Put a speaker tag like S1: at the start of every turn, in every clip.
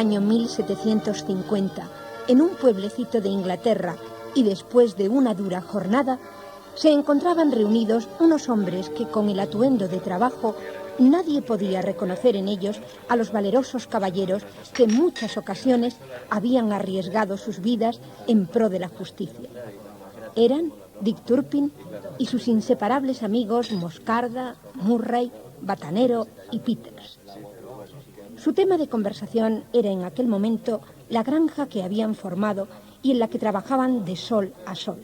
S1: año 1750, en un pueblecito de Inglaterra, y después de una dura jornada, se encontraban reunidos unos hombres que, con el atuendo de trabajo, nadie podía reconocer en ellos a los valerosos caballeros que en muchas ocasiones habían arriesgado sus vidas en pro de la justicia. Eran Dick Turpin y sus inseparables amigos Moscarda, Murray, Batanero y Peters. Su tema de conversación era en aquel momento la granja que habían formado y en la que trabajaban de sol a sol.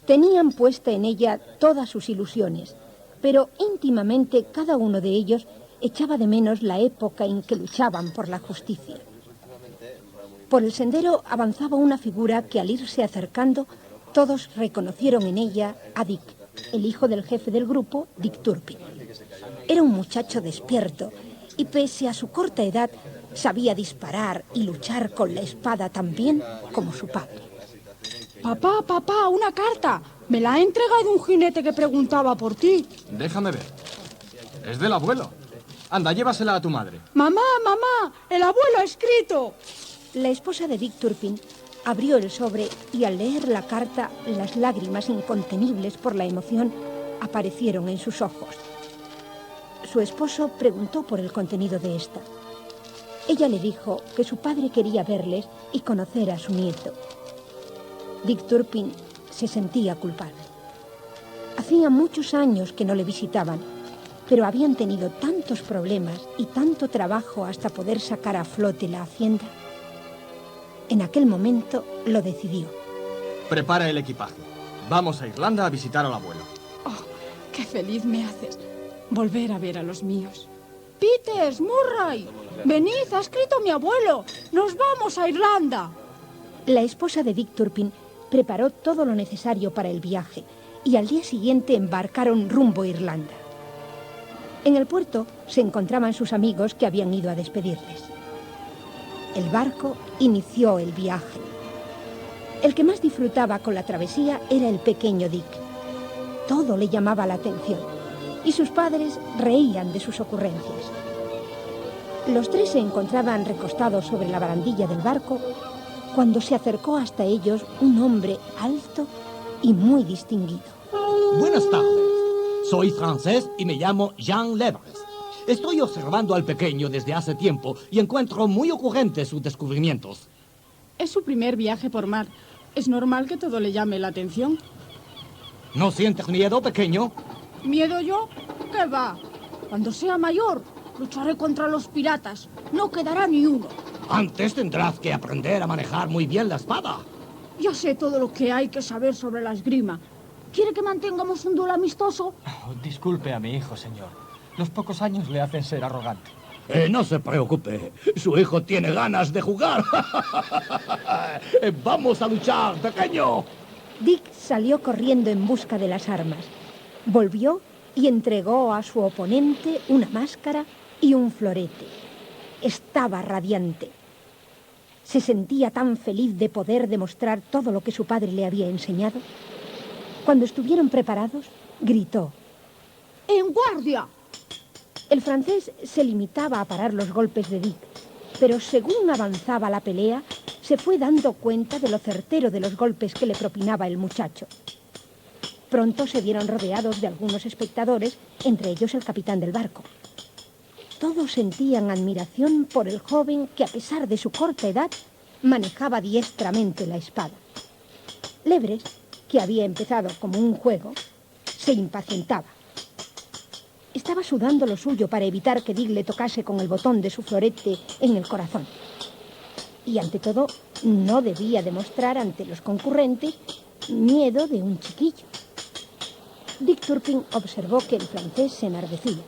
S1: Tenían puesta en ella todas sus ilusiones, pero íntimamente cada uno de ellos echaba de menos la época en que luchaban por la justicia. Por el sendero avanzaba una figura que, al irse acercando, todos reconocieron en ella a Dick, el hijo del jefe del grupo, Dick Turpin. Era un muchacho despierto y, pese a su corta edad, sabía disparar y luchar con la espada tan bien como su padre.
S2: Papá, una carta. Me la ha entregado un jinete que preguntaba por ti.
S3: Déjame ver. Es del abuelo. Anda, llévasela a tu madre.
S2: Mamá, el abuelo ha escrito.
S1: La esposa de Dick Turpin abrió el sobre y, al leer la carta, las lágrimas incontenibles por la emoción aparecieron en sus ojos. Su esposo preguntó por el contenido de esta. Ella le dijo que su padre quería verles y conocer a su nieto. Dick Turpin se sentía culpable. Hacía muchos años que no le visitaban, pero habían tenido tantos problemas y tanto trabajo hasta poder sacar a flote la hacienda. En aquel momento lo decidió.
S3: Prepara el equipaje. Vamos a Irlanda a visitar al abuelo.
S2: Oh, qué feliz me haces volver a ver a los míos. Peters, Murray, venid, ha escrito mi abuelo. Nos vamos a Irlanda.
S1: La esposa de Dick Turpin preparó todo lo necesario para el viaje y al día siguiente embarcaron rumbo a Irlanda. En el puerto se encontraban sus amigos que habían ido a despedirles. El barco inició el viaje. El que más disfrutaba con la travesía era el pequeño Dick. Todo le llamaba la atención y sus padres reían de sus ocurrencias. Los tres se encontraban recostados sobre la barandilla del barco cuando se acercó hasta ellos un hombre alto y muy distinguido.
S4: Buenas tardes. Soy francés y me llamo Jean Levres. Estoy observando al pequeño desde hace tiempo y encuentro muy ocurrentes sus descubrimientos.
S2: Es su primer viaje por mar. Es normal que todo le llame la atención.
S4: ¿No sientes miedo, pequeño?
S2: ¿Miedo yo? ¿Qué va? Cuando sea mayor, lucharé contra los piratas. No quedará ni uno.
S4: Antes tendrás que aprender a manejar muy bien la espada.
S2: Ya sé todo lo que hay que saber sobre la esgrima. ¿Quiere que mantengamos un duelo amistoso?
S5: Oh, disculpe a mi hijo, señor. Los pocos años le hacen ser arrogante.
S4: No se preocupe. Su hijo tiene ganas de jugar. ¡Vamos a luchar, pequeño!
S1: Dick salió corriendo en busca de las armas. Volvió y entregó a su oponente una máscara y un florete. Estaba radiante. Se sentía tan feliz de poder demostrar todo lo que su padre le había enseñado. Cuando estuvieron preparados, gritó:
S2: ¡En guardia!
S1: El francés se limitaba a parar los golpes de Dick, pero según avanzaba la pelea, se fue dando cuenta de lo certero de los golpes que le propinaba el muchacho. Pronto se vieron rodeados de algunos espectadores, entre ellos el capitán del barco. Todos sentían admiración por el joven que, a pesar de su corta edad, manejaba diestramente la espada. Levres, que había empezado como un juego, se impacientaba. Estaba sudando lo suyo para evitar que Dick le tocase con el botón de su florete en el corazón. Y ante todo, no debía demostrar ante los concurrentes miedo de un chiquillo. Dick Turpin observó que el francés se enardecía.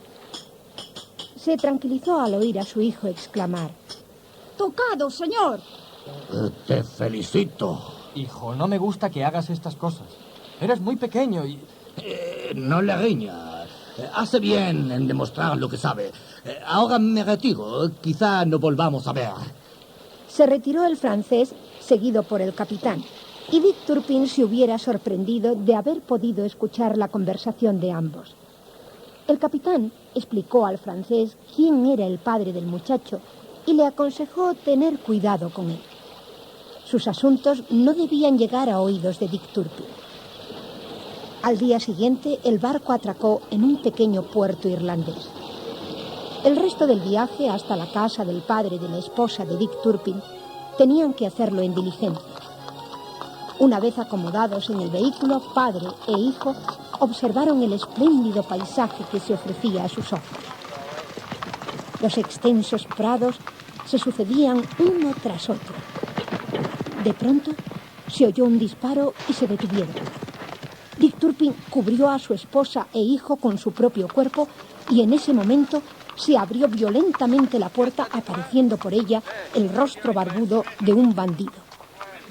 S1: Se tranquilizó al oír a su hijo exclamar:
S2: ¡Tocado, señor!
S4: Te felicito.
S5: Hijo, no me gusta que hagas estas cosas. Eres muy pequeño y...
S4: No le riñas. Hace bien en demostrar lo que sabe. Ahora me retiro. Quizá no volvamos a ver.
S1: Se retiró el francés, seguido por el capitán, y Dick Turpin se hubiera sorprendido de haber podido escuchar la conversación de ambos. El capitán explicó al francés quién era el padre del muchacho y le aconsejó tener cuidado con él. Sus asuntos no debían llegar a oídos de Dick Turpin. Al día siguiente, el barco atracó en un pequeño puerto irlandés. El resto del viaje hasta la casa del padre de la esposa de Dick Turpin tenían que hacerlo en diligencia. Una vez acomodados en el vehículo, padre e hijo observaron el espléndido paisaje que se ofrecía a sus ojos. Los extensos prados se sucedían uno tras otro. De pronto, se oyó un disparo y se detuvieron. Dick Turpin cubrió a su esposa e hijo con su propio cuerpo y en ese momento se abrió violentamente la puerta, apareciendo por ella el rostro barbudo de un bandido.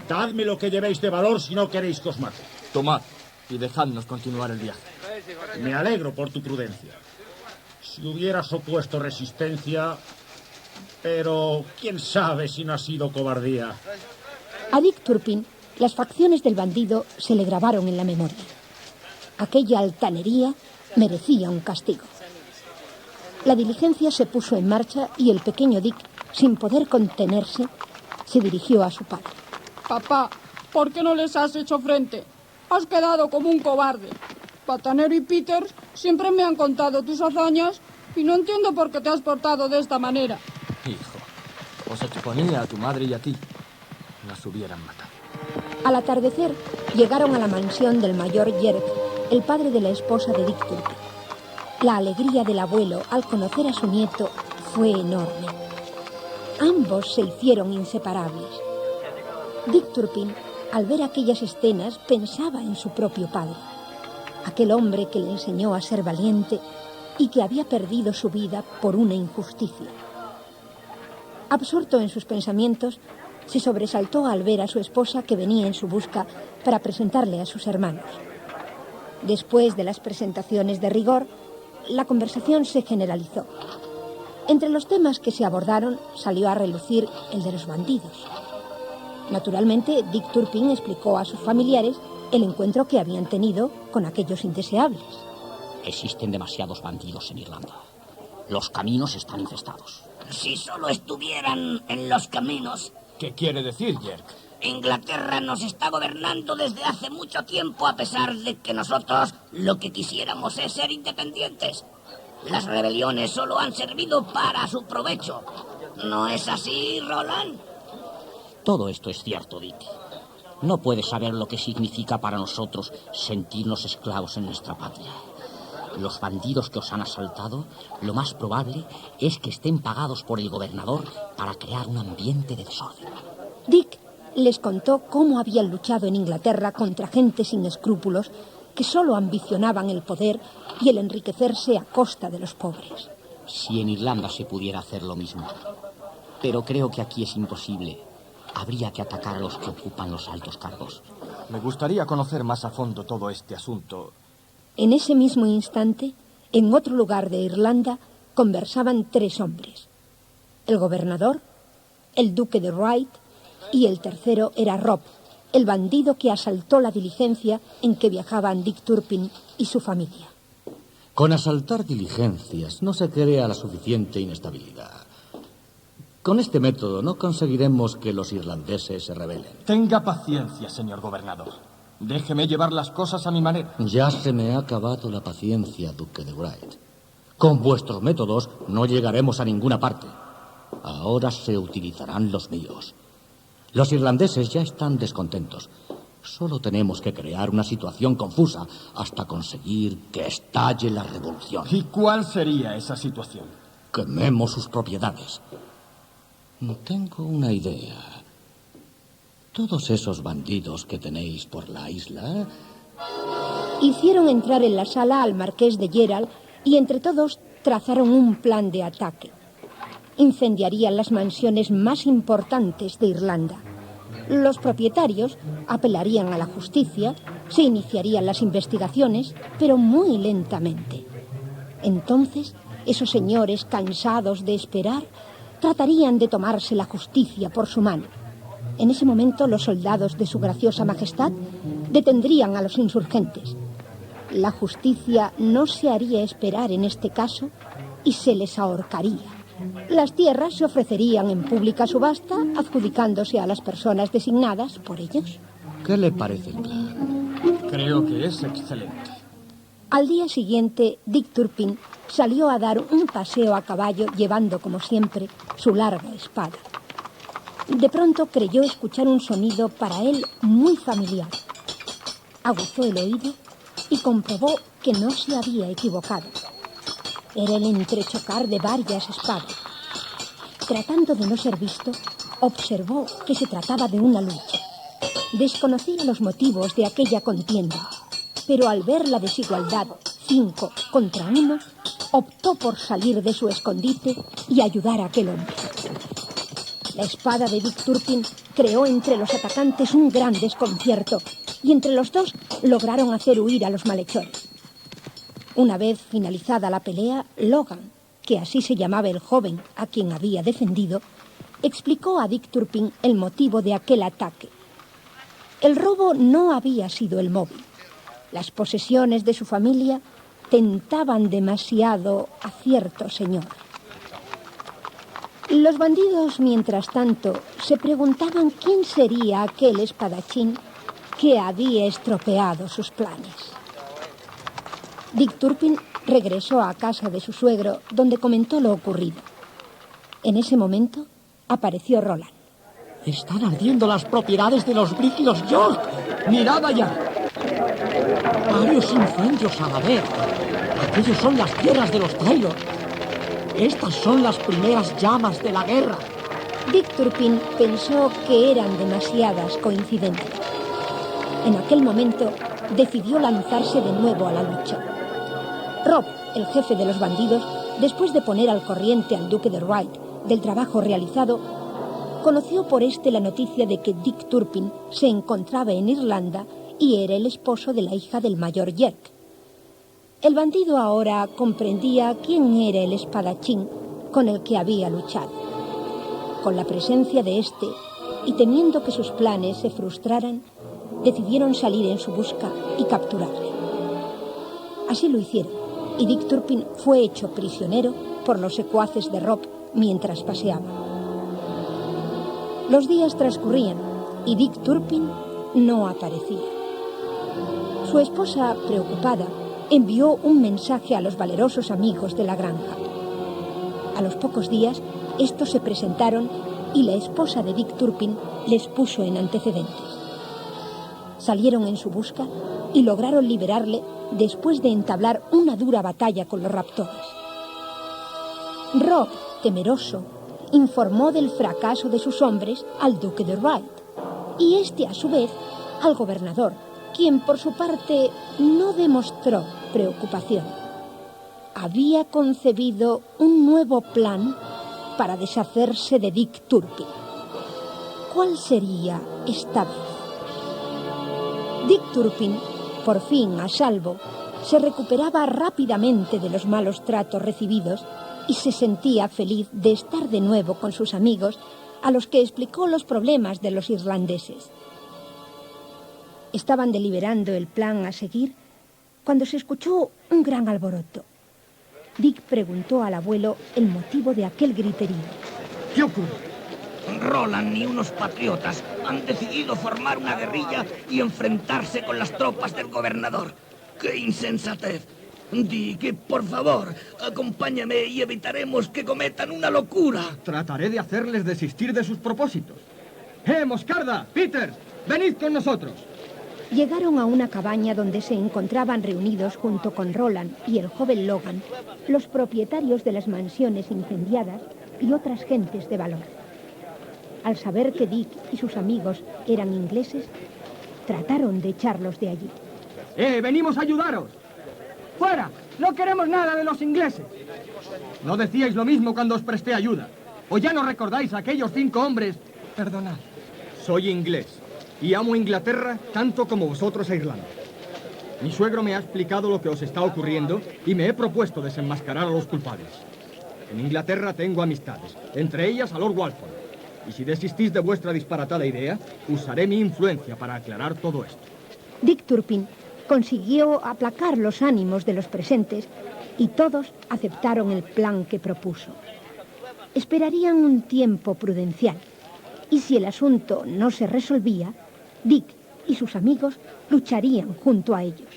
S6: Dadme lo que llevéis de valor si no queréis que os mate.
S3: Tomad y dejadnos continuar el viaje.
S6: Me alegro por tu prudencia. Si hubieras opuesto resistencia... Pero quién sabe si no ha sido cobardía.
S1: A Dick Turpin, las facciones del bandido se le grabaron en la memoria. Aquella altanería merecía un castigo. La diligencia se puso en marcha y el pequeño Dick, sin poder contenerse, se dirigió a su padre.
S2: Papá, ¿por qué no les has hecho frente? Has quedado como un cobarde. Patanero y Peters siempre me han contado tus hazañas y no entiendo por qué te has portado de esta manera.
S3: Hijo, os exponía a tu madre y a ti. Las hubieran matado.
S1: Al atardecer, llegaron a la mansión del mayor Yerk, el padre de la esposa de Dick Turpin. La alegría del abuelo al conocer a su nieto fue enorme. Ambos se hicieron inseparables. Dick Turpin, al ver aquellas escenas, pensaba en su propio padre, aquel hombre que le enseñó a ser valiente y que había perdido su vida por una injusticia. Absorto en sus pensamientos, se sobresaltó al ver a su esposa que venía en su busca para presentarle a sus hermanos. Después de las presentaciones de rigor, la conversación se generalizó. Entre los temas que se abordaron salió a relucir el de los bandidos. Naturalmente, Dick Turpin explicó a sus familiares el encuentro que habían tenido con aquellos indeseables.
S7: Existen demasiados bandidos en Irlanda. Los caminos están infestados.
S8: Si solo estuvieran en los caminos.
S3: ¿Qué quiere decir, Yerk?
S8: Inglaterra nos está gobernando desde hace mucho tiempo, a pesar de que nosotros lo que quisiéramos es ser independientes. Las rebeliones solo han servido para su provecho. ¿No es así, Roland?
S7: Todo esto es cierto, Dick. No puedes saber lo que significa para nosotros sentirnos esclavos en nuestra patria. Los bandidos que os han asaltado, lo más probable es que estén pagados por el gobernador para crear un ambiente de desorden.
S1: Dick les contó cómo habían luchado en Inglaterra contra gente sin escrúpulos que solo ambicionaban el poder y el enriquecerse a costa de los pobres.
S7: Si en Irlanda se pudiera hacer lo mismo. Pero creo que aquí es imposible. Habría que atacar a los que ocupan los altos cargos.
S3: Me gustaría conocer más a fondo todo este asunto.
S1: En ese mismo instante, en otro lugar de Irlanda, conversaban 3 hombres. El gobernador, el duque de Wright y el tercero era Rob, el bandido que asaltó la diligencia en que viajaban Dick Turpin y su familia.
S4: Con asaltar diligencias no se crea la suficiente inestabilidad. Con este método no conseguiremos que los irlandeses se rebelen.
S3: Tenga paciencia, señor gobernador. Déjeme llevar las cosas a mi manera.
S4: Ya se me ha acabado la paciencia, duque de Wright. Con vuestros métodos no llegaremos a ninguna parte. Ahora se utilizarán los míos. Los irlandeses ya están descontentos. Solo tenemos que crear una situación confusa hasta conseguir que estalle la revolución.
S3: ¿Y cuál sería esa situación?
S4: Quememos sus propiedades. Tengo una idea. Todos esos bandidos que tenéis por la isla...
S1: Hicieron entrar en la sala al marqués de Gerald y entre todos trazaron un plan de ataque. Incendiarían las mansiones más importantes de Irlanda. Los propietarios apelarían a la justicia, se iniciarían las investigaciones, pero muy lentamente. Entonces, esos señores cansados de esperar tratarían de tomarse la justicia por su mano. En ese momento, los soldados de su graciosa majestad detendrían a los insurgentes. La justicia no se haría esperar en este caso y se les ahorcaría. Las tierras se ofrecerían en pública subasta, adjudicándose a las personas designadas por ellos.
S4: ¿Qué le parece el plan?
S3: Creo que es excelente.
S1: Al día siguiente, Dick Turpin salió a dar un paseo a caballo llevando, como siempre, su larga espada. De pronto creyó escuchar un sonido para él muy familiar. Aguzó el oído y comprobó que no se había equivocado. Era el entrechocar de varias espadas. Tratando de no ser visto, observó que se trataba de una lucha. Desconocía los motivos de aquella contienda, pero al ver la desigualdad 5 contra 1, optó por salir de su escondite y ayudar a aquel hombre. La espada de Dick Turpin creó entre los atacantes un gran desconcierto y entre los dos lograron hacer huir a los malhechores. Una vez finalizada la pelea, Logan, que así se llamaba el joven a quien había defendido, explicó a Dick Turpin el motivo de aquel ataque. El robo no había sido el móvil. Las posesiones de su familia tentaban demasiado a cierto señor. Los bandidos, mientras tanto, se preguntaban quién sería aquel espadachín que había estropeado sus planes. Dick Turpin regresó a casa de su suegro, donde comentó lo ocurrido. En ese momento apareció Roland.
S7: Están ardiendo las propiedades de los Brick y los York. ¡Mirad allá! Varios incendios a la vez. Aquellos son las tierras de los Taylor. Estas son las primeras llamas de la guerra.
S1: Dick Turpin pensó que eran demasiadas coincidencias. En aquel momento decidió lanzarse de nuevo a la lucha. Rob, el jefe de los bandidos, después de poner al corriente al duque de Wright del trabajo realizado, conoció por este la noticia de que Dick Turpin se encontraba en Irlanda y era el esposo de la hija del mayor Yerk. El bandido ahora comprendía quién era el espadachín con el que había luchado. Con la presencia de este, y temiendo que sus planes se frustraran, decidieron salir en su busca y capturarle. Así lo hicieron, y Dick Turpin fue hecho prisionero por los secuaces de Rob mientras paseaba. Los días transcurrían y Dick Turpin no aparecía. Su esposa, preocupada, envió un mensaje a los valerosos amigos de la granja. A los pocos días, estos se presentaron y la esposa de Dick Turpin les puso en antecedentes. Salieron en su busca y lograron liberarle después de entablar una dura batalla con los raptores. Rob, temeroso, informó del fracaso de sus hombres al duque de Wright y este, a su vez, al gobernador, quien por su parte no demostró preocupación. Había concebido un nuevo plan para deshacerse de Dick Turpin. ¿Cuál sería esta vez? Dick Turpin, por fin a salvo, se recuperaba rápidamente de los malos tratos recibidos y se sentía feliz de estar de nuevo con sus amigos, a los que explicó los problemas de los irlandeses. Estaban deliberando el plan a seguir cuando se escuchó un gran alboroto. Dick preguntó al abuelo el motivo de aquel griterío.
S3: ¿Qué ocurre?
S8: Roland y unos patriotas han decidido formar una guerrilla y enfrentarse con las tropas del gobernador. ¡Qué insensatez! Dick, por favor, acompáñame y evitaremos que cometan una locura.
S3: Trataré de hacerles desistir de sus propósitos. Moscarda! ¡Peters! ¡Venid con nosotros!
S1: Llegaron a una cabaña donde se encontraban reunidos junto con Roland y el joven Logan, los propietarios de las mansiones incendiadas y otras gentes de valor. Al saber que Dick y sus amigos eran ingleses, trataron de echarlos de allí.
S3: ¡Venimos a ayudaros! ¡Fuera! ¡No queremos nada de los ingleses! ¿No decíais lo mismo cuando os presté ayuda? ¿O ya no recordáis a aquellos 5 hombres? Perdonad. Soy inglés y amo Inglaterra tanto como vosotros a Irlanda. Mi suegro me ha explicado lo que os está ocurriendo y me he propuesto desenmascarar a los culpables. En Inglaterra tengo amistades, entre ellas a Lord Walpole. Y si desistís de vuestra disparatada idea, usaré mi influencia para aclarar todo esto.
S1: Dick Turpin consiguió aplacar los ánimos de los presentes y todos aceptaron el plan que propuso. esperarían un tiempo prudencial. Y si el asunto no se resolvía, Dick y sus amigos lucharían junto a ellos.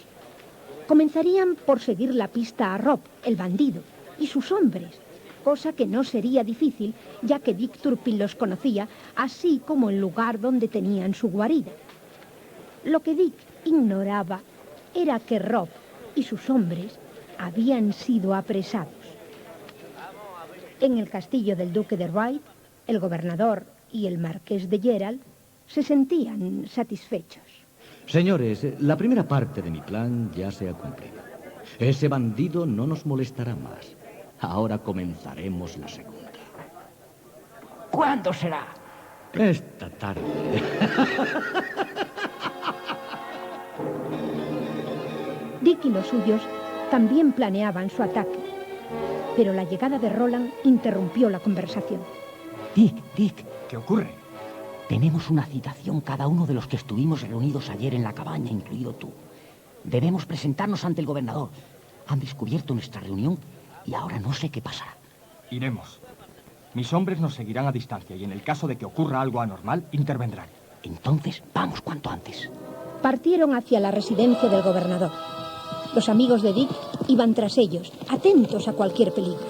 S1: Comenzarían por seguir la pista a Rob, el bandido, y sus hombres, cosa que no sería difícil, ya que Dick Turpin los conocía, así como el lugar donde tenían su guarida. Lo que Dick ignoraba era que Rob y sus hombres habían sido apresados. En el castillo del duque de Wright, el gobernador y el marqués de Gerald se sentían satisfechos.
S4: Señores, la primera parte de mi plan ya se ha cumplido. Ese bandido no nos molestará más. Ahora comenzaremos la segunda.
S8: ¿Cuándo será?
S4: Esta tarde.
S1: Dick y los suyos también planeaban su ataque, pero la llegada de Roland interrumpió la conversación.
S7: Dick,
S3: ¿Qué ocurre?
S7: tenemos una citación cada uno de los que estuvimos reunidos ayer en la cabaña, incluido tú. Debemos presentarnos ante el gobernador. Han descubierto nuestra reunión y ahora no sé qué pasará.
S3: Iremos. Mis hombres nos seguirán a distancia y en el caso de que ocurra algo anormal, intervendrán.
S7: Entonces, vamos cuanto antes.
S1: Partieron hacia la residencia del gobernador. Los amigos de Dick iban tras ellos, atentos a cualquier peligro.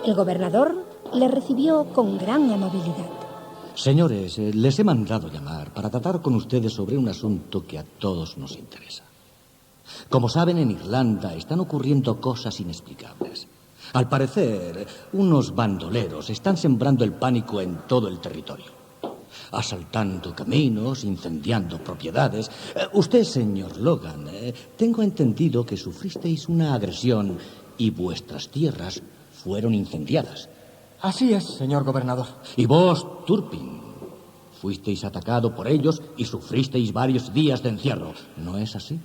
S1: El gobernador les recibió con gran amabilidad.
S4: Señores, les he mandado llamar para tratar con ustedes sobre un asunto que a todos nos interesa. Como saben, en Irlanda están ocurriendo cosas inexplicables. Al parecer, unos bandoleros están sembrando el pánico en todo el territorio. Asaltando caminos, incendiando propiedades. Usted, señor Logan, tengo entendido que sufristeis una agresión y vuestras tierras fueron incendiadas.
S3: Así es, señor gobernador.
S4: Y vos, Turpin, fuisteis atacado por ellos y sufristeis varios días de encierro. ¿No es así?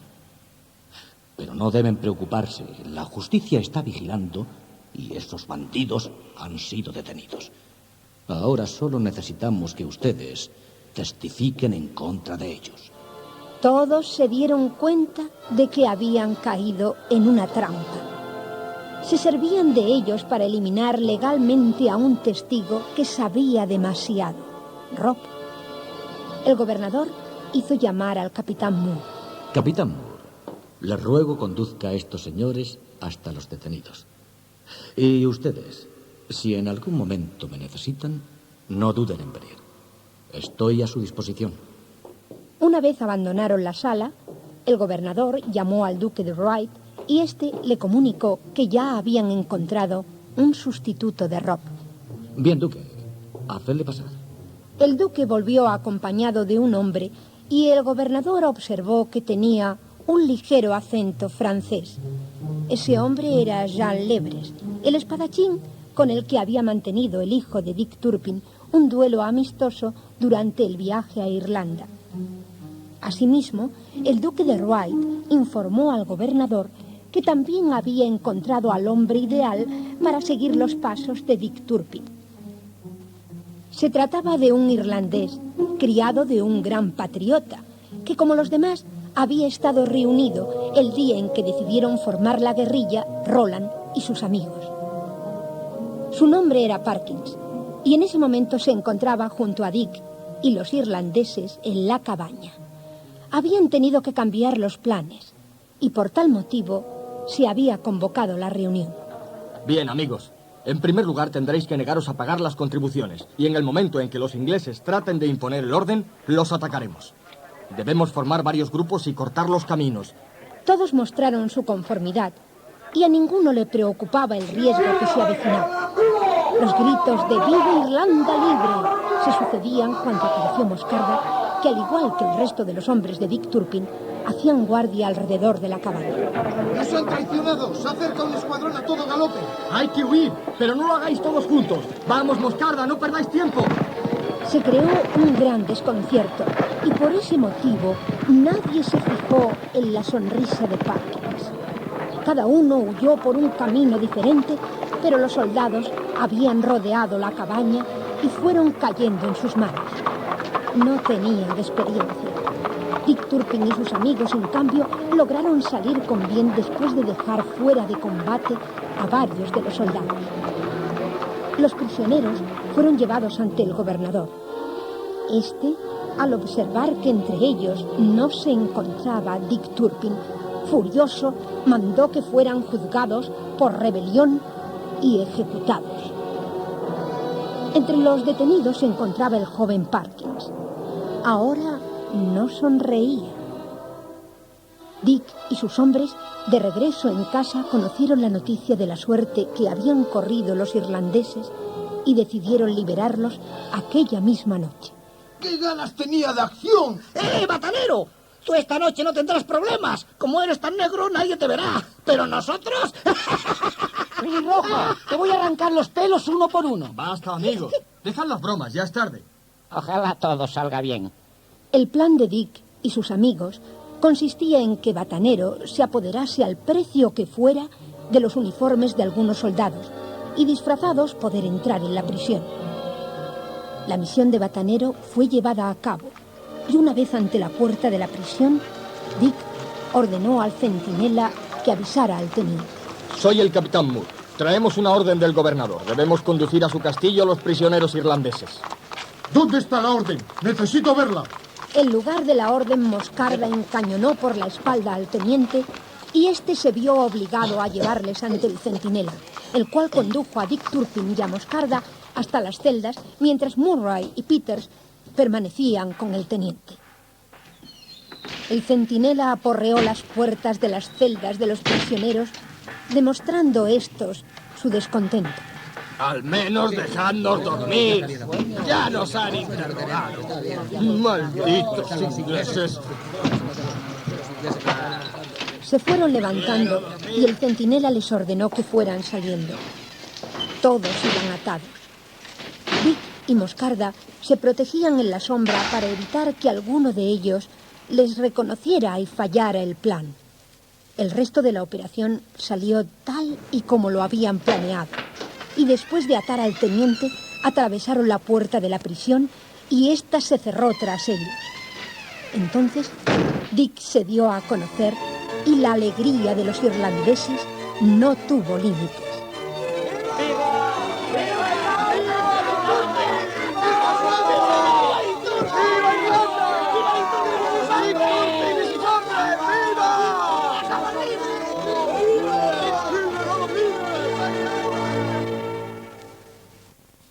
S4: Pero no deben preocuparse. La justicia está vigilando y esos bandidos han sido detenidos. Ahora solo necesitamos que ustedes testifiquen en contra de ellos.
S1: Todos se dieron cuenta de que habían caído en una trampa. Se servían de ellos para eliminar legalmente a un testigo que sabía demasiado, Rob. El gobernador hizo llamar al capitán Moore.
S4: Capitán Moore, le ruego conduzca a estos señores hasta los detenidos. Y ustedes, si en algún momento me necesitan, no duden en venir. Estoy a su disposición.
S1: Una vez abandonaron la sala, el gobernador llamó al duque de Wright y este le comunicó que ya habían encontrado un sustituto de Rob.
S4: Bien, duque, hacedle pasar.
S1: El duque volvió acompañado de un hombre y el gobernador observó que tenía un ligero acento francés. Ese hombre era Jean Lebres, el espadachín con el que había mantenido el hijo de Dick Turpin un duelo amistoso durante el viaje a Irlanda. Asimismo, el duque de Wright informó al gobernador que también había encontrado al hombre ideal para seguir los pasos de Dick Turpin. Se trataba de un irlandés, criado de un gran patriota, que como los demás había estado reunido el día en que decidieron formar la guerrilla Roland y sus amigos. Su nombre era Parkins, y en ese momento se encontraba junto a Dick y los irlandeses en la cabaña. Habían tenido que cambiar los planes, y por tal motivo se había convocado la reunión.
S3: Bien, amigos. En primer lugar, tendréis que negaros a pagar las contribuciones, y en el momento en que los ingleses traten de imponer el orden, los atacaremos. Debemos formar varios grupos y cortar los caminos.
S1: Todos mostraron su conformidad, y a ninguno le preocupaba el riesgo que se avecinaba. Los gritos de ¡Viva Irlanda libre! Se sucedían cuando apareció Moscarda, que al igual que el resto de los hombres de Dick Turpin, hacían guardia alrededor de la cabaña.
S9: ¡Nos han traicionado! ¡Se acerca un escuadrón a todo galope!
S3: ¡Hay que huir! ¡Pero no lo hagáis todos juntos! ¡Vamos, Moscarda, no perdáis tiempo!
S1: Se creó un gran desconcierto y por ese motivo nadie se fijó en la sonrisa de Parkins. Cada uno huyó por un camino diferente, pero los soldados habían rodeado la cabaña y fueron cayendo en sus manos. No tenían experiencia. Dick Turpin y sus amigos, en cambio, lograron salir con bien después de dejar fuera de combate a varios de los soldados. Los prisioneros fueron llevados ante el gobernador. Este, al observar que entre ellos no se encontraba Dick Turpin, furioso, mandó que fueran juzgados por rebelión y ejecutados. Entre los detenidos se encontraba el joven Parkins. Ahora no sonreía. Dick y sus hombres, de regreso en casa, conocieron la noticia de la suerte que habían corrido los irlandeses y decidieron liberarlos aquella misma noche.
S9: ¡Qué ganas tenía de acción!
S8: ¡Batanero! Tú esta noche no tendrás problemas. Como eres tan negro, nadie te verá. Pero nosotros...
S7: ¡Pelirrojo! Te voy a arrancar los pelos uno por uno.
S3: Basta, amigo. Dejad las bromas, ya es tarde.
S7: Ojalá todo salga bien.
S1: El plan de Dick y sus amigos consistía en que Batanero se apoderase al precio que fuera de los uniformes de algunos soldados y disfrazados poder entrar en la prisión. La misión de Batanero fue llevada a cabo y una vez ante la puerta de la prisión, Dick ordenó al centinela que avisara al teniente.
S3: Soy el capitán Moore. Traemos una orden del gobernador. Debemos conducir a su castillo a los prisioneros irlandeses.
S9: ¿Dónde está la orden? Necesito verla.
S1: En lugar de la orden, Moscarda encañonó por la espalda al teniente y este se vio obligado a llevarles ante el centinela, el cual condujo a Dick Turpin y a Moscarda hasta las celdas, mientras Murray y Peters permanecían con el teniente. El centinela aporreó las puertas de las celdas de los prisioneros, demostrando estos su descontento.
S3: Al menos dejadnos dormir. Ya nos han interrogado. Malditos ingleses.
S1: Se fueron levantando y el centinela les ordenó que fueran saliendo. Todos iban atados. Dick y Moscarda se protegían en la sombra para evitar que alguno de ellos les reconociera y fallara el plan. El resto de la operación salió tal y como lo habían planeado. Y después de atar al teniente, atravesaron la puerta de la prisión y ésta se cerró tras ellos. Entonces, Dick se dio a conocer y la alegría de los irlandeses no tuvo límites.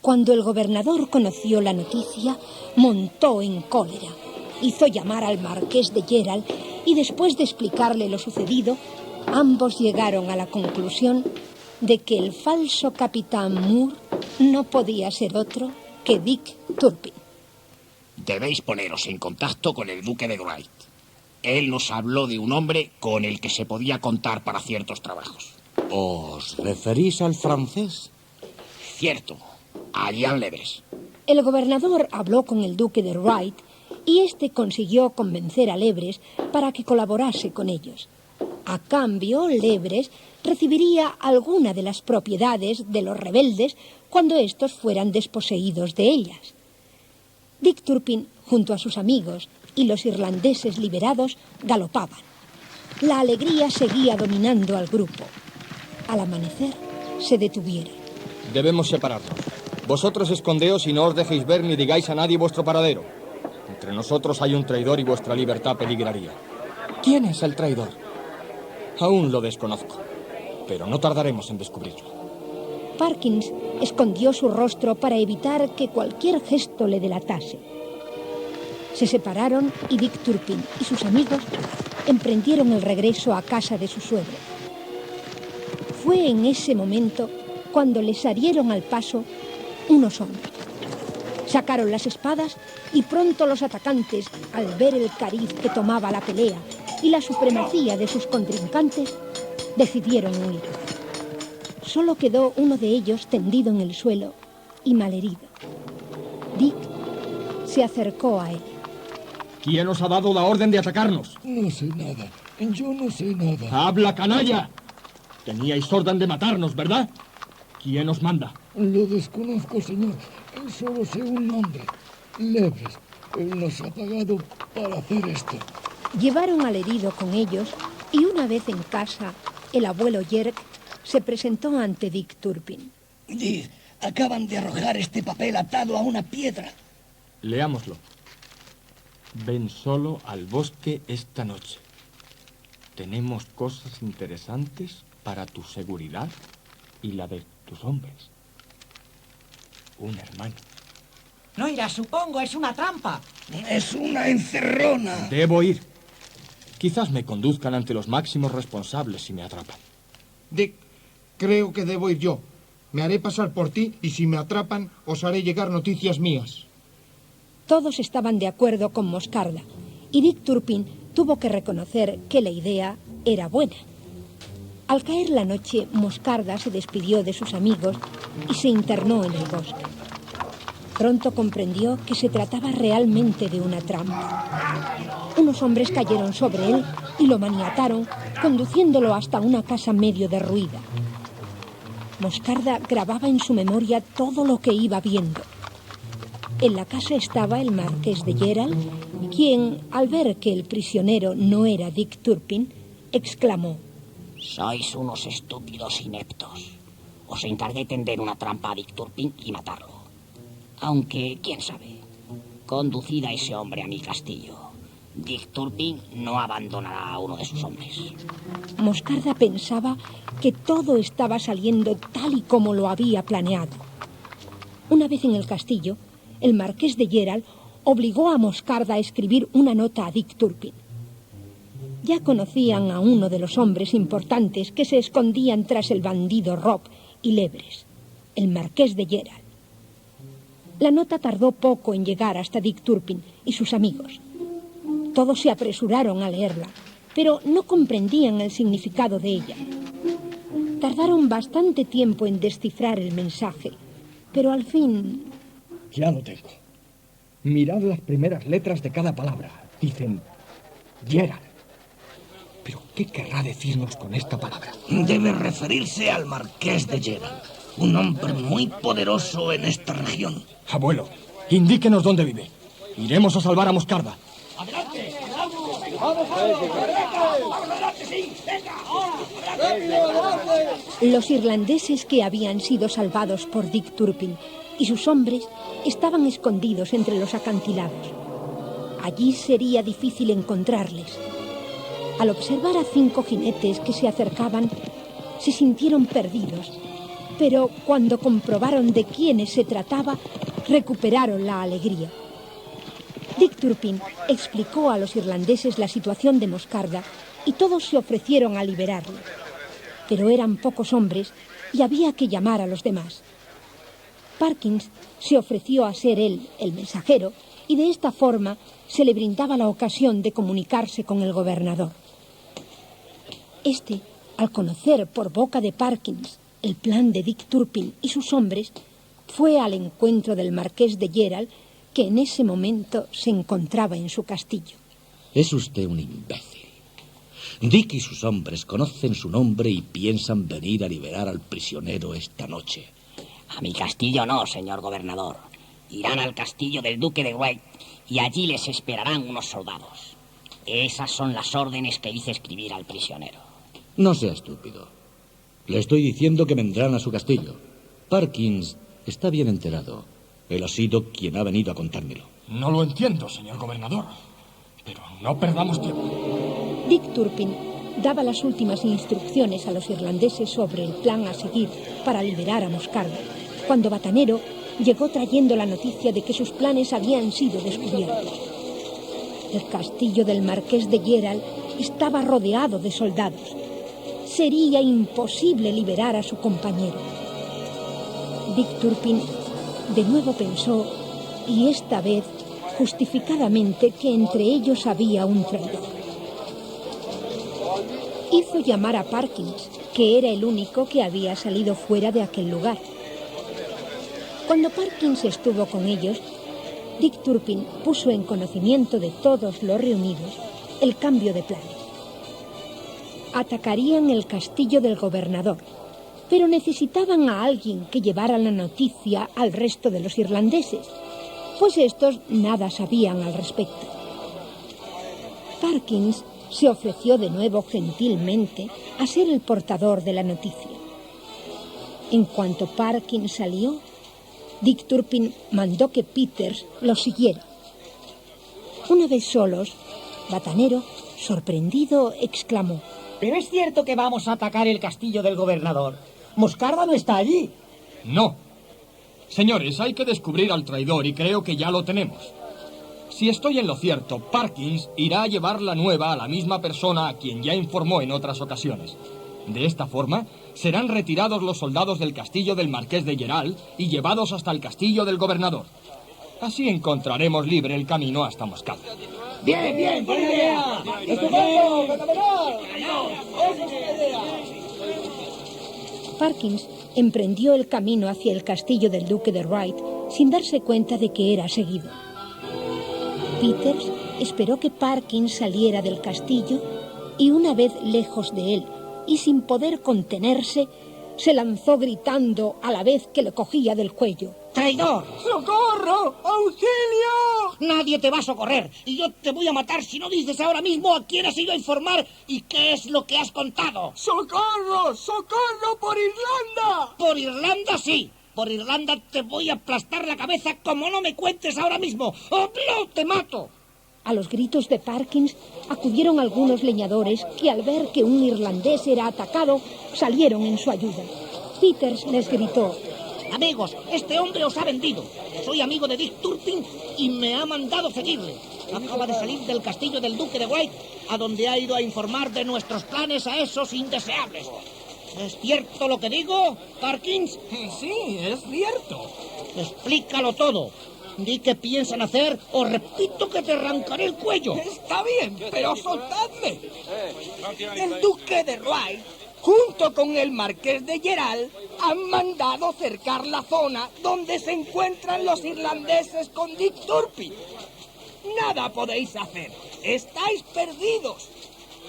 S1: Cuando el gobernador conoció la noticia, montó en cólera. Hizo llamar al marqués de Gerald y después de explicarle lo sucedido, ambos llegaron a la conclusión de que el falso capitán Moore no podía ser otro que Dick Turpin.
S7: Debéis poneros en contacto con el duque de Wright. Él nos habló de un hombre con el que se podía contar para ciertos trabajos.
S4: ¿Os referís al francés?
S7: Cierto. A Jean Lebres.
S1: El gobernador habló con el duque de Wright y este consiguió convencer a Lebres para que colaborase con ellos. A cambio, Lebres recibiría alguna de las propiedades de los rebeldes cuando estos fueran desposeídos de ellas. Dick Turpin, junto a sus amigos y los irlandeses liberados, galopaban. La alegría seguía dominando al grupo. Al amanecer, se detuvieron.
S3: Debemos separarnos. Vosotros escondeos y no os dejéis ver ni digáis a nadie vuestro paradero. Entre nosotros hay un traidor y vuestra libertad peligraría. ¿Quién es el traidor? Aún lo desconozco, pero no tardaremos en descubrirlo.
S1: Parkins escondió su rostro para evitar que cualquier gesto le delatase. Se separaron y Dick Turpin y sus amigos emprendieron el regreso a casa de su suegro. Fue en ese momento cuando les salieron al paso unos hombres. Sacaron las espadas y pronto los atacantes, al ver el cariz que tomaba la pelea y la supremacía de sus contrincantes, decidieron huir. Solo quedó uno de ellos tendido en el suelo y malherido. Dick se acercó a él.
S3: ¿Quién os ha dado la orden de atacarnos?
S10: No sé nada. Yo no sé nada.
S3: ¡Habla, canalla! Teníais orden de matarnos, ¿verdad? ¿Quién os manda?
S10: Lo desconozco, señor. Solo sé un nombre. Lebres. Él nos ha pagado para hacer esto.
S1: Llevaron al herido con ellos y una vez en casa, el abuelo Yerk se presentó ante Dick Turpin.
S8: Dick,
S11: Acaban de arrojar este papel atado a una piedra.
S5: Leámoslo. Ven solo al bosque esta noche. Tenemos cosas interesantes para tu seguridad y la de tus hombres. Un hermano.
S12: No irás, supongo, es una trampa.
S11: Es una encerrona.
S5: Debo ir. Quizás me conduzcan ante los máximos responsables si me atrapan.
S9: Dick, creo que debo ir yo. Me haré pasar por ti y si me atrapan os haré llegar noticias mías.
S1: Todos estaban de acuerdo con Moscarda y Dick Turpin tuvo que reconocer que la idea era buena. Al caer la noche, Moscarda se despidió de sus amigos y se internó en el bosque. Pronto comprendió que se trataba realmente de una trampa. Unos hombres cayeron sobre él y lo maniataron, conduciéndolo hasta una casa medio derruida. Moscarda grababa en su memoria todo lo que iba viendo. En la casa estaba el marqués de Gerald, quien, al ver que el prisionero no era Dick Turpin, exclamó:
S8: Sois unos estúpidos ineptos. Os encargué tender una trampa a Dick Turpin y matarlo. Aunque, quién sabe, conducid a ese hombre a mi castillo. Dick Turpin no abandonará a uno de sus hombres.
S1: Moscarda pensaba que todo estaba saliendo tal y como lo había planeado. Una vez en el castillo, el marqués de Gerald obligó a Moscarda a escribir una nota a Dick Turpin. Ya conocían a uno de los hombres importantes que se escondían tras el bandido Rob y Lebres, el marqués de Gerald. La nota tardó poco en llegar hasta Dick Turpin y sus amigos. Todos se apresuraron a leerla, pero no comprendían el significado de ella. Tardaron bastante tiempo en descifrar el mensaje, pero al fin...
S3: Ya lo tengo. Mirad las primeras letras de cada palabra. Dicen Gerald. ¿Pero qué querrá decirnos con esta palabra?
S11: Debe referirse al marqués de Gerald, un hombre muy poderoso en esta región.
S3: Abuelo, indíquenos dónde vive. Iremos a salvar a Moscarda.
S11: ¡Adelante!
S1: Los irlandeses que habían sido salvados por Dick Turpin y sus hombres estaban escondidos entre los acantilados. Allí sería difícil encontrarles. Al observar a 5 jinetes que se acercaban, se sintieron perdidos, pero cuando comprobaron de quiénes se trataba, recuperaron la alegría. Dick Turpin explicó a los irlandeses la situación de Moscarda y todos se ofrecieron a liberarlo. Pero eran pocos hombres y había que llamar a los demás. Parkins se ofreció a ser él el mensajero y de esta forma se le brindaba la ocasión de comunicarse con el gobernador. Este, al conocer por boca de Parkins el plan de Dick Turpin y sus hombres, fue al encuentro del marqués de Gerald, que en ese momento se encontraba en su castillo.
S4: Es usted un imbécil. Dick y sus hombres conocen su nombre y piensan venir a liberar al prisionero esta noche.
S8: A mi castillo no, señor gobernador. Irán al castillo del duque de White y allí les esperarán unos soldados. Esas son las órdenes que hice escribir al prisionero.
S4: No sea estúpido. Le estoy diciendo que vendrán a su castillo. Parkins está bien enterado. Él ha sido quien ha venido a contármelo.
S3: No lo entiendo, señor gobernador. Pero no perdamos tiempo.
S1: Dick Turpin daba las últimas instrucciones a los irlandeses sobre el plan a seguir para liberar a Moscarda, cuando Batanero llegó trayendo la noticia de que sus planes habían sido descubiertos. El castillo del marqués de Gerald estaba rodeado de soldados. Sería imposible liberar a su compañero. Dick Turpin de nuevo pensó, y esta vez justificadamente, que entre ellos había un traidor. Hizo llamar a Parkins, que era el único que había salido fuera de aquel lugar. Cuando Parkins estuvo con ellos, Dick Turpin puso en conocimiento de todos los reunidos el cambio de planes. Atacarían el castillo del gobernador, pero necesitaban a alguien que llevara la noticia al resto de los irlandeses, pues estos nada sabían al respecto. Parkins se ofreció de nuevo gentilmente a ser el portador de la noticia. En cuanto Parkins salió, Dick Turpin mandó que Peters los siguiera. Una vez solos, Batanero, sorprendido, exclamó:
S12: ¿Pero es cierto que vamos a atacar el castillo del gobernador? ¿Moscarda no está allí?
S5: No. Señores, hay que descubrir al traidor y creo que ya lo tenemos. Si estoy en lo cierto, Parkins irá a llevar la nueva a la misma persona a quien ya informó en otras ocasiones. De esta forma, serán retirados los soldados del castillo del Marqués de Gerald y llevados hasta el castillo del gobernador. Así encontraremos libre el camino hasta Moscada.
S11: Bien, bien, buena idea.
S12: ¡Estupendo! ¡Fenomenal!
S1: Parkins emprendió el camino hacia el castillo del duque de Wright sin darse cuenta de que era seguido. Peters esperó que Parkins saliera del castillo y una vez lejos de él y sin poder contenerse, se lanzó gritando a la vez que le cogía del cuello.
S8: ¡Traidor!
S2: ¡Socorro! ¡Auxilio!
S8: Nadie te va a socorrer y yo te voy a matar si no dices ahora mismo a quién has ido a informar y qué es lo que has contado.
S2: ¡Socorro! ¡Socorro por Irlanda!
S8: Por Irlanda sí. Por Irlanda te voy a aplastar la cabeza como no me cuentes ahora mismo. ¡O no te mato!
S1: A los gritos de Parkins acudieron algunos leñadores que al ver que un irlandés era atacado, salieron en su ayuda. Peters les gritó:
S8: Amigos, este hombre os ha vendido. Soy amigo de Dick Turpin y me ha mandado seguirle. Acaba de salir del castillo del duque de Wright, a donde ha ido a informar de nuestros planes a esos indeseables. ¿Es cierto lo que digo, Parkins?
S3: Sí, es cierto.
S8: Explícalo todo. Di qué piensan hacer o repito que te arrancaré el cuello.
S3: Está bien, pero soltadme. El duque de Wright, junto con el marqués de Gerald, han mandado cercar la zona donde se encuentran los irlandeses con Dick Turpin. Nada podéis hacer. Estáis perdidos.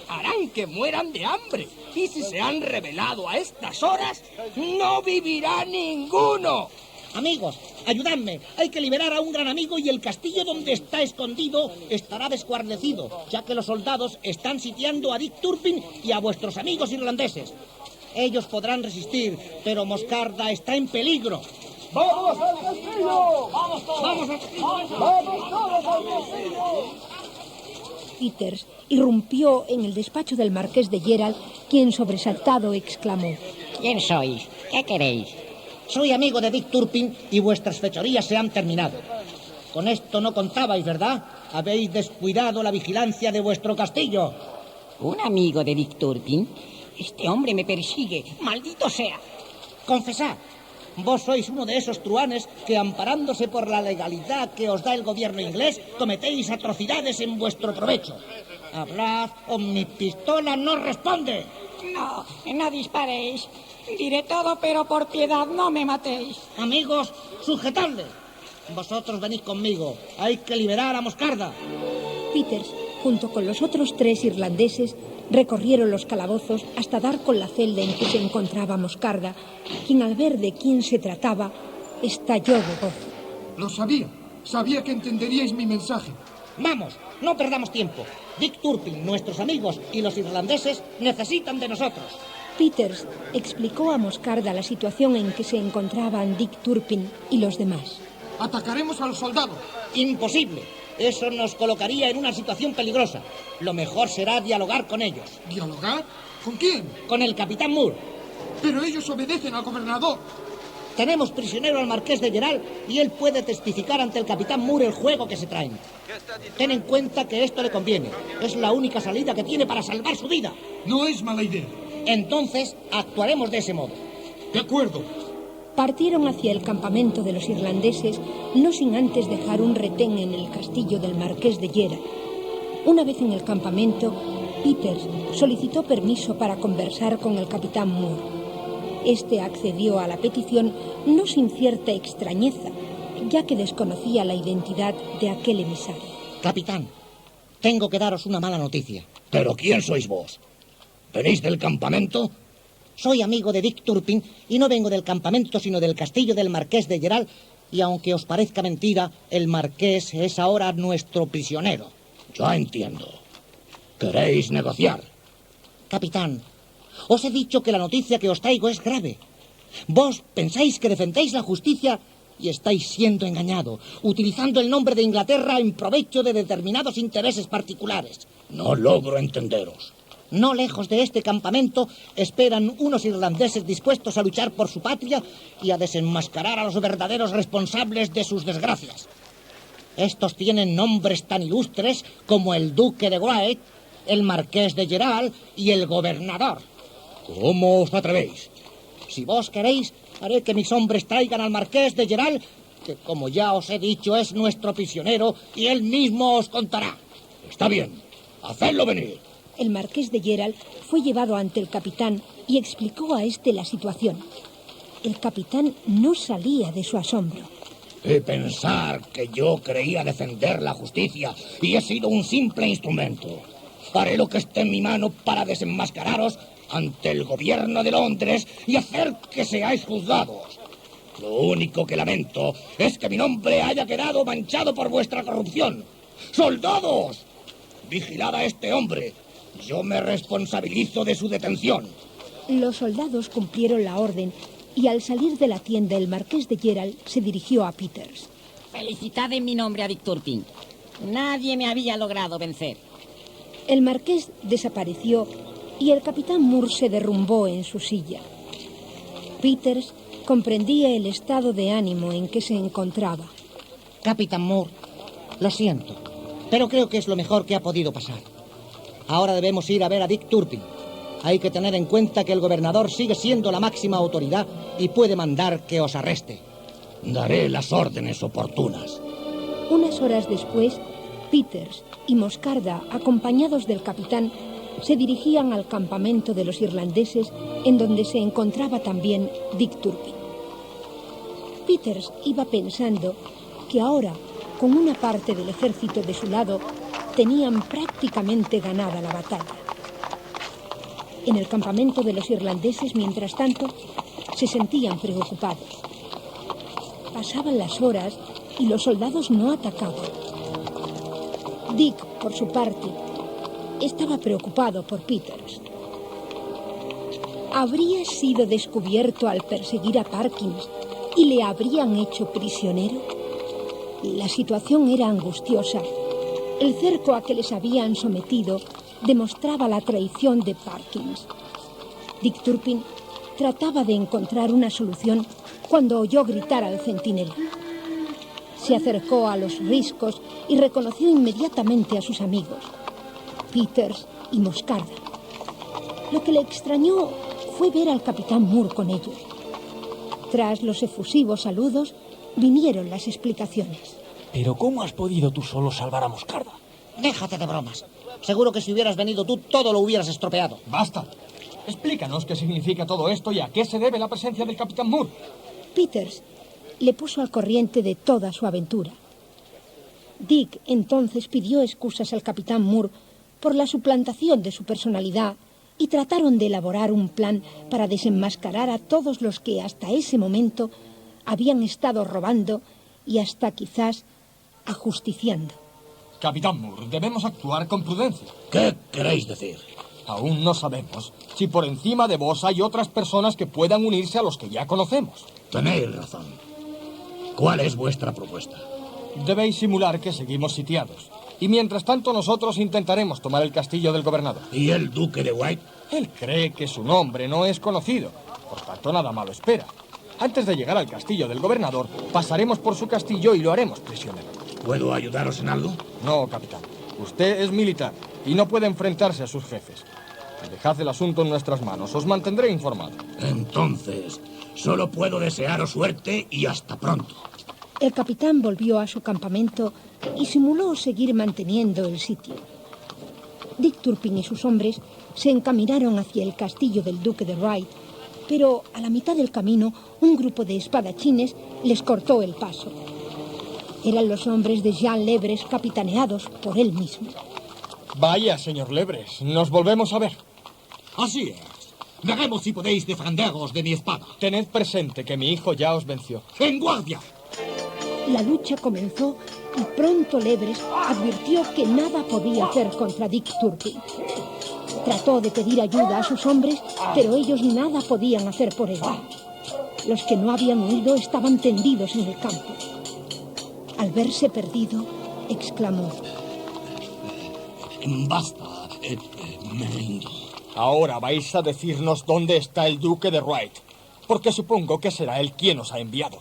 S3: Harán que mueran de hambre. Y si se han rebelado a estas horas, no vivirá ninguno.
S8: Amigos, ayudadme. Hay que liberar a un gran amigo y el castillo donde está escondido estará desguarnecido, ya que los soldados están sitiando a Dick Turpin y a vuestros amigos irlandeses. Ellos podrán resistir, pero Moscarda está en peligro.
S10: ¡Vamos al castillo!
S8: ¡Vamos todos! ¡Vamos al castillo!
S10: ¡Vamos todos al castillo!
S1: Peters irrumpió en el despacho del marqués de Gerald, quien sobresaltado exclamó:
S8: ¿Quién sois? ¿Qué queréis? Soy amigo de Dick Turpin y vuestras fechorías se han terminado. Con esto no contabais, ¿verdad? Habéis descuidado la vigilancia de vuestro castillo.
S13: ¿Un amigo de Dick Turpin? Este hombre me persigue. ¡Maldito sea!
S8: Confesad. Vos sois uno de esos truanes que, amparándose por la legalidad que os da el gobierno inglés, cometéis atrocidades en vuestro provecho. Hablad o mi pistola no responde.
S13: No disparéis. Diré todo, pero por piedad no me matéis.
S8: Amigos, sujetadle. Vosotros venid conmigo. Hay que liberar a Moscarda.
S1: Peters, junto con los otros 3 irlandeses, recorrieron los calabozos hasta dar con la celda en que se encontraba Moscarda, quien al ver de quién se trataba, estalló de gozo.
S9: Lo sabía. Sabía que entenderíais mi mensaje.
S8: Vamos, no perdamos tiempo. Dick Turpin, nuestros amigos y los irlandeses necesitan de nosotros.
S1: Peters explicó a Moscarda la situación en que se encontraban Dick Turpin y los demás.
S9: Atacaremos a los soldados.
S8: Imposible. Eso nos colocaría en una situación peligrosa. Lo mejor será dialogar con ellos.
S9: ¿Dialogar? ¿Con quién?
S8: Con el capitán Moore.
S9: Pero ellos obedecen al gobernador.
S8: Tenemos prisionero al marqués de Gerald y él puede testificar ante el capitán Moore el juego que se traen. Ten en cuenta que esto le conviene. Es la única salida que tiene para salvar su vida.
S9: No es mala idea.
S8: Entonces, actuaremos de ese modo.
S9: De acuerdo.
S1: Partieron hacia el campamento de los irlandeses, no sin antes dejar un retén en el castillo del marqués de Gerald. Una vez en el campamento, Peters solicitó permiso para conversar con el capitán Moore. Este accedió a la petición no sin cierta extrañeza, ya que desconocía la identidad de aquel emisario.
S8: Capitán, tengo que daros una mala noticia.
S11: ¿Pero quién sois vos? ¿Venís del campamento?
S8: Soy amigo de Dick Turpin y no vengo del campamento sino del castillo del marqués de Gerald, y aunque os parezca mentira, el marqués es ahora nuestro prisionero.
S11: Ya entiendo. ¿Queréis negociar?
S8: Capitán, os he dicho que la noticia que os traigo es grave. Vos pensáis que defendéis la justicia
S12: Y estáis siendo engañado, utilizando el nombre de Inglaterra en provecho de determinados intereses particulares.
S11: No logro entenderos.
S12: No lejos de este campamento esperan unos irlandeses dispuestos a luchar por su patria y a desenmascarar a los verdaderos responsables de sus desgracias. Estos tienen nombres tan ilustres como el Duque de Wright, el Marqués de Gerald y el Gobernador.
S11: ¿Cómo os atrevéis?
S12: Si vos queréis, haré que mis hombres traigan al Marqués de Gerald, que como ya os he dicho es nuestro prisionero y él mismo os contará.
S11: Está bien, hacedlo venir.
S1: El Marqués de Gerald fue llevado ante el capitán y explicó a este la situación. El capitán no salía de su asombro.
S11: Y pensar que yo creía defender la justicia y he sido un simple instrumento. Haré lo que esté en mi mano para desenmascararos ante el gobierno de Londres y hacer que seáis juzgados. Lo único que lamento es que mi nombre haya quedado manchado por vuestra corrupción. ¡Soldados! Vigilad a este hombre. Yo me responsabilizo de su detención.
S1: Los soldados cumplieron la orden y al salir de la tienda el Marqués de Gerald se dirigió a Peters.
S13: Felicitad en mi nombre a Dick Turpin. Nadie me había logrado vencer.
S1: El marqués desapareció y el capitán Moore se derrumbó en su silla. Peters comprendía el estado de ánimo en que se encontraba.
S12: Capitán Moore, lo siento, pero creo que es lo mejor que ha podido pasar. Ahora debemos ir a ver a Dick Turpin. Hay que tener en cuenta que el gobernador sigue siendo la máxima autoridad y puede mandar que os arreste.
S11: Daré las órdenes oportunas.
S1: Unas horas después, Peters y Moscarda, acompañados del capitán, se dirigían al campamento de los irlandeses, en donde se encontraba también Dick Turpin. Peters iba pensando que ahora, con una parte del ejército de su lado, tenían prácticamente ganada la batalla. En el campamento de los irlandeses, mientras tanto, se sentían preocupados. Pasaban las horas y los soldados no atacaban. Dick, por su parte, estaba preocupado por Peters. ¿Habría sido descubierto al perseguir a Parkins y le habrían hecho prisionero? La situación era angustiosa. El cerco a que les habían sometido demostraba la traición de Parkins. Dick Turpin trataba de encontrar una solución cuando oyó gritar al centinela. Se acercó a los riscos y reconoció inmediatamente a sus amigos, Peters y Moscarda. Lo que le extrañó fue ver al capitán Moore con ellos. Tras los efusivos saludos, vinieron las explicaciones.
S14: ¿Pero cómo has podido tú solo salvar a Moscarda?
S12: Déjate de bromas. Seguro que si hubieras venido tú, todo lo hubieras estropeado.
S5: ¡Basta! Explícanos qué significa todo esto y a qué se debe la presencia del capitán Moore.
S1: Peters le puso al corriente de toda su aventura. Dick entonces pidió excusas al capitán Moore por la suplantación de su personalidad y trataron de elaborar un plan para desenmascarar a todos los que hasta ese momento habían estado robando y hasta quizás ajusticiando.
S5: Capitán Moore, debemos actuar con prudencia.
S11: ¿Qué queréis decir?
S5: Aún no sabemos si por encima de vos hay otras personas que puedan unirse a los que ya conocemos.
S11: Tenéis razón. ¿Cuál es vuestra propuesta?
S5: Debéis simular que seguimos sitiados. Y mientras tanto nosotros intentaremos tomar el castillo del gobernador.
S11: ¿Y el duque de White?
S5: Él cree que su nombre no es conocido. Por tanto, nada malo espera. Antes de llegar al castillo del gobernador, pasaremos por su castillo y lo haremos prisionero.
S11: ¿Puedo ayudaros en algo?
S5: No, capitán. Usted es militar y no puede enfrentarse a sus jefes. Dejad el asunto en nuestras manos. Os mantendré informado.
S11: Entonces, solo puedo desearos suerte y hasta pronto.
S1: El capitán volvió a su campamento y simuló seguir manteniendo el sitio. Dick Turpin y sus hombres se encaminaron hacia el castillo del duque de Wright, pero a la mitad del camino un grupo de espadachines les cortó el paso. Eran los hombres de Jean Lebres capitaneados por él mismo.
S5: Vaya, señor Lebres, nos volvemos a ver.
S6: Así es. Veremos si podéis defenderos de mi espada.
S5: Tened presente que mi hijo ya os venció.
S6: ¡En guardia!
S1: La lucha comenzó y pronto Lebres advirtió que nada podía hacer contra Dick Turpin. Trató de pedir ayuda a sus hombres, pero ellos nada podían hacer por él. Los que no habían huido estaban tendidos en el campo. Al verse perdido, exclamó:
S11: Basta, me rindo.
S5: Ahora vais a decirnos dónde está el duque de Wright, porque supongo que será él quien os ha enviado.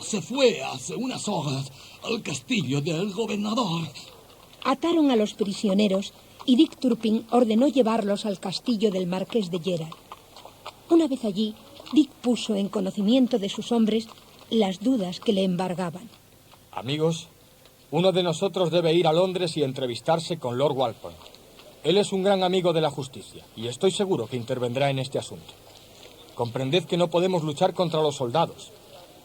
S11: Se fue hace unas horas al castillo del gobernador.
S1: Ataron a los prisioneros y Dick Turpin ordenó llevarlos al castillo del marqués de Gerald. Una vez allí, Dick puso en conocimiento de sus hombres las dudas que le embargaban.
S5: Amigos, uno de nosotros debe ir a Londres y entrevistarse con Lord Walpole. Él es un gran amigo de la justicia y estoy seguro que intervendrá en este asunto. Comprended que no podemos luchar contra los soldados.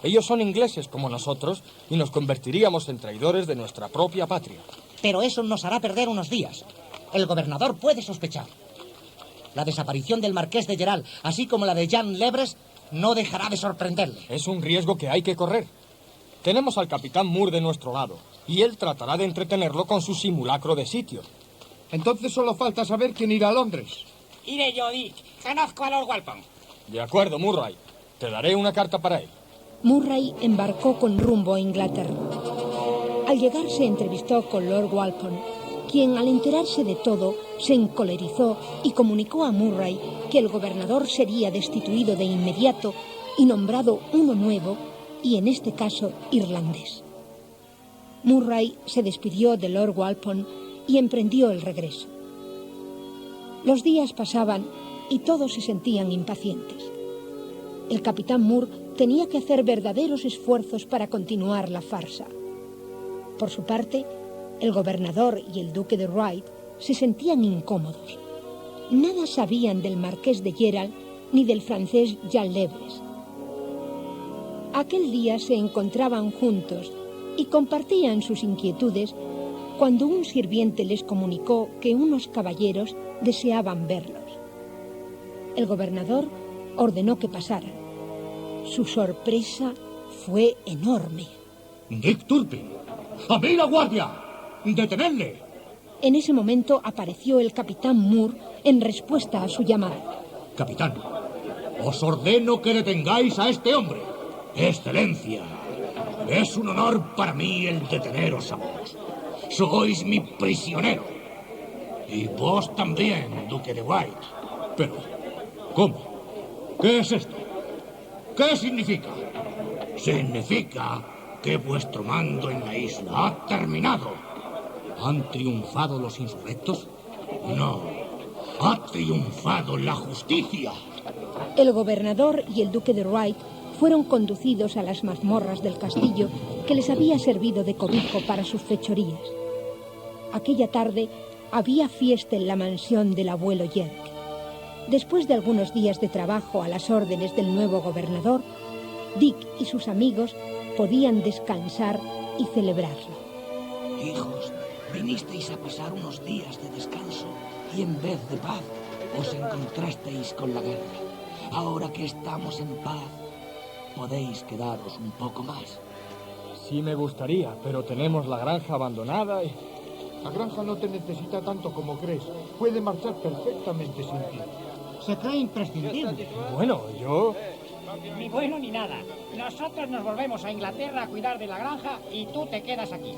S5: Ellos son ingleses como nosotros y nos convertiríamos en traidores de nuestra propia patria.
S12: Pero eso nos hará perder unos días. El gobernador puede sospechar. La desaparición del marqués de Gerald, así como la de Jean Lebres, no dejará de sorprenderle.
S5: Es un riesgo que hay que correr. Tenemos al capitán Moore de nuestro lado y él tratará de entretenerlo con su simulacro de sitio.
S9: Entonces solo falta saber quién irá a Londres.
S13: Iré yo, Dick. Conozco a Lord Walpole.
S5: De acuerdo, Murray. Te daré una carta para él.
S1: Murray embarcó con rumbo a Inglaterra. Al llegar se entrevistó con Lord Walpole, quien al enterarse de todo se encolerizó y comunicó a Murray que el gobernador sería destituido de inmediato y nombrado uno nuevo, y en este caso irlandés. Murray se despidió de Lord Walpole y emprendió el regreso. Los días pasaban y todos se sentían impacientes. El capitán Moore tenía que hacer verdaderos esfuerzos para continuar la farsa. Por su parte, el gobernador y el duque de Wright se sentían incómodos. Nada sabían del marqués de Gerald ni del francés Jean Lebres. Aquel día se encontraban juntos y compartían sus inquietudes cuando un sirviente les comunicó que unos caballeros deseaban verlos. El gobernador ordenó que pasaran. Su sorpresa fue enorme.
S6: Dick Turpin, ¡abrid la guardia! ¡Detenedle!
S1: En ese momento apareció el capitán Moore en respuesta a su llamada.
S6: Capitán, os ordeno que detengáis a este hombre. Excelencia, es un honor para mí el deteneros a vos. Sois mi prisionero. Y vos también, duque de Wright. Pero, ¿cómo? ¿Qué es esto? ¿Qué significa? Significa que vuestro mando en la isla ha terminado. ¿Han triunfado los insurrectos? No, ha triunfado la justicia.
S1: El gobernador y el duque de Wright fueron conducidos a las mazmorras del castillo que les había servido de cobijo para sus fechorías. Aquella tarde había fiesta en la mansión del abuelo Yerk. Después de algunos días de trabajo a las órdenes del nuevo gobernador, Dick y sus amigos podían descansar y celebrarlo.
S11: Hijos, vinisteis a pasar unos días de descanso y en vez de paz os encontrasteis con la guerra. Ahora que estamos en paz, podéis quedaros un poco más.
S5: Sí me gustaría, pero tenemos la granja abandonada y...
S9: La granja no te necesita tanto como crees. Puede marchar perfectamente sin ti.
S12: Se cree imprescindible.
S5: Bueno, yo...
S13: Ni bueno ni nada. Nosotros nos volvemos a Inglaterra a cuidar de la granja y tú te quedas aquí.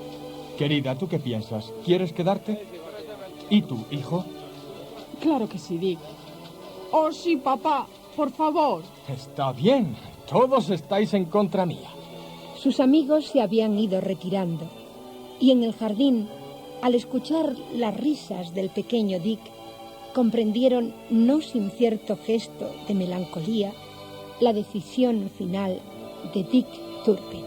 S5: Querida, ¿tú qué piensas? ¿Quieres quedarte? ¿Y tú, hijo?
S2: Claro que sí, Dick. Oh, sí, papá. Por favor.
S5: Está bien. Todos estáis en contra mía.
S1: Sus amigos se habían ido retirando y en el jardín, al escuchar las risas del pequeño Dick, comprendieron, no sin cierto gesto de melancolía, la decisión final de Dick Turpin.